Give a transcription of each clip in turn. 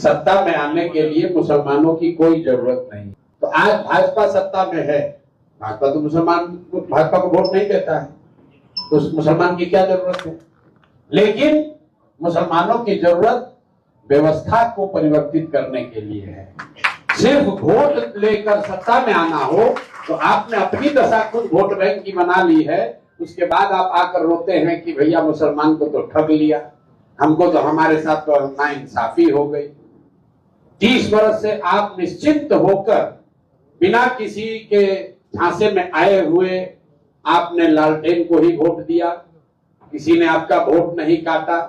सत्ता में आने के लिए मुसलमानों की कोई जरूरत नहीं। तो आज भाजपा सत्ता में है, भाजपा तो भाजपा को वोट नहीं देता है, तो उस मुसलमान की क्या जरूरत है। लेकिन मुसलमानों की जरूरत व्यवस्था को परिवर्तित करने के लिए है। सिर्फ वोट लेकर सत्ता में आना हो तो आपने अपनी दशा खुद वोट बैंक की बना ली है। उसके बाद आप आकर रोते हैं कि भैया मुसलमान को तो ठग लिया, हमको तो हमारे साथ तो नाइंसाफी हो गई। 30 वर्ष से आप निश्चिंत होकर बिना किसी के झांसे में आए हुए आपने लालटेन को ही वोट दिया, किसी ने आपका वोट नहीं काटा।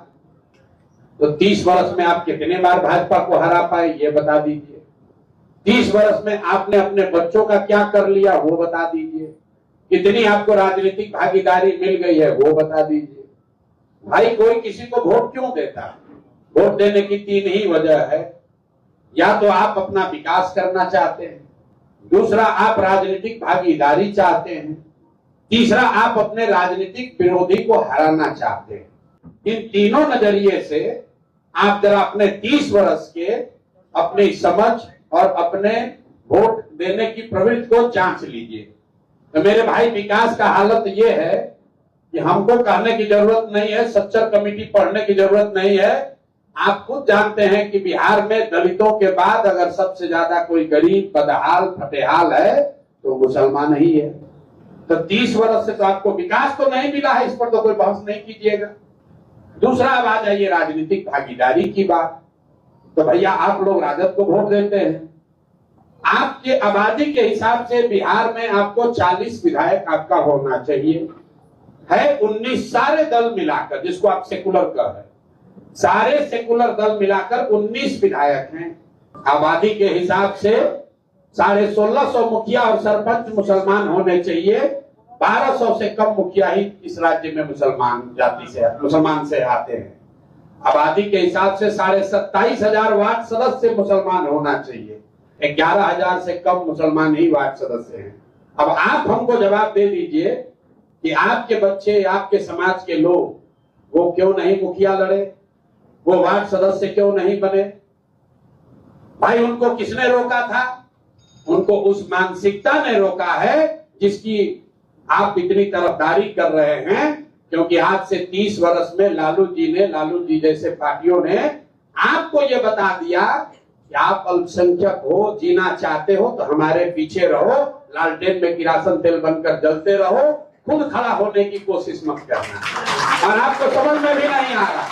तो 30 वर्ष में आप कितने बार भाजपा को हरा पाए ये बता दीजिए। 30 वर्ष में आपने अपने बच्चों का क्या कर लिया वो बता दीजिए। कितनी आपको राजनीतिक भागीदारी मिल गई है वो बता दीजिए। भाई कोई किसी को वोट क्यों देता? वोट देने की 3 ही वजह है। या तो आप अपना विकास करना चाहते हैं, दूसरा आप राजनीतिक भागीदारी चाहते हैं, तीसरा आप अपने राजनीतिक विरोधी को हराना चाहते हैं। इन तीनों नजरिए से आप जरा अपने 30 वर्ष के अपनी समझ और अपने वोट देने की प्रवृत्ति को जांच लीजिए। तो मेरे भाई विकास का हालत ये है कि हमको कहने की जरूरत नहीं है, सच्चर कमेटी पढ़ने की जरूरत नहीं है। आप खुद जानते हैं कि बिहार में दलितों के बाद अगर सबसे ज्यादा कोई गरीब बदहाल फटेहाल है तो मुसलमान ही है। तो 30 वर्ष से तो आपको विकास तो नहीं मिला है, इस पर तो कोई बहस नहीं कीजिएगा। दूसरा अब आ जाइए राजनीतिक भागीदारी की बात। तो भैया आप लोग राजद को वोट देते हैं, आपके आबादी के हिसाब से बिहार में आपको 40 विधायक आपका होना चाहिए, है 19 सारे दल मिलाकर, जिसको आप सेकुलर कह रहे हैं, सारे सेकुलर दल मिलाकर 19 विधायक हैं। आबादी के हिसाब से 1650 मुखिया और सरपंच मुसलमान होने चाहिए। 1200 से कम मुखिया ही इस राज्य में मुसलमान से आते हैं। आबादी के हिसाब से 27,500 वार्ड सदस्य मुसलमान होना चाहिए। 11,000 से कम मुसलमान ही वार्ड सदस्य हैं। अब आप हमको जवाब दे दीजिए कि आपके बच्चे, आपके समाज के लोग वो क्यों नहीं मुखिया लड़े, वो वार्ड सदस्य क्यों नहीं बने? भाई उनको किसने रोका था? उनको उस मानसिकता ने रोका है जिसकी आप इतनी तरफदारी कर रहे हैं। क्योंकि आज से 30 वर्ष में लालू जी जैसे पार्टियों ने आपको ये बता दिया कि आप अल्पसंख्यक हो, जीना चाहते हो तो हमारे पीछे रहो, लालटेन में किरासन तेल बनकर जलते रहो, खुद खड़ा होने की कोशिश मत करना। और आपको समझ में भी नहीं आ रहा।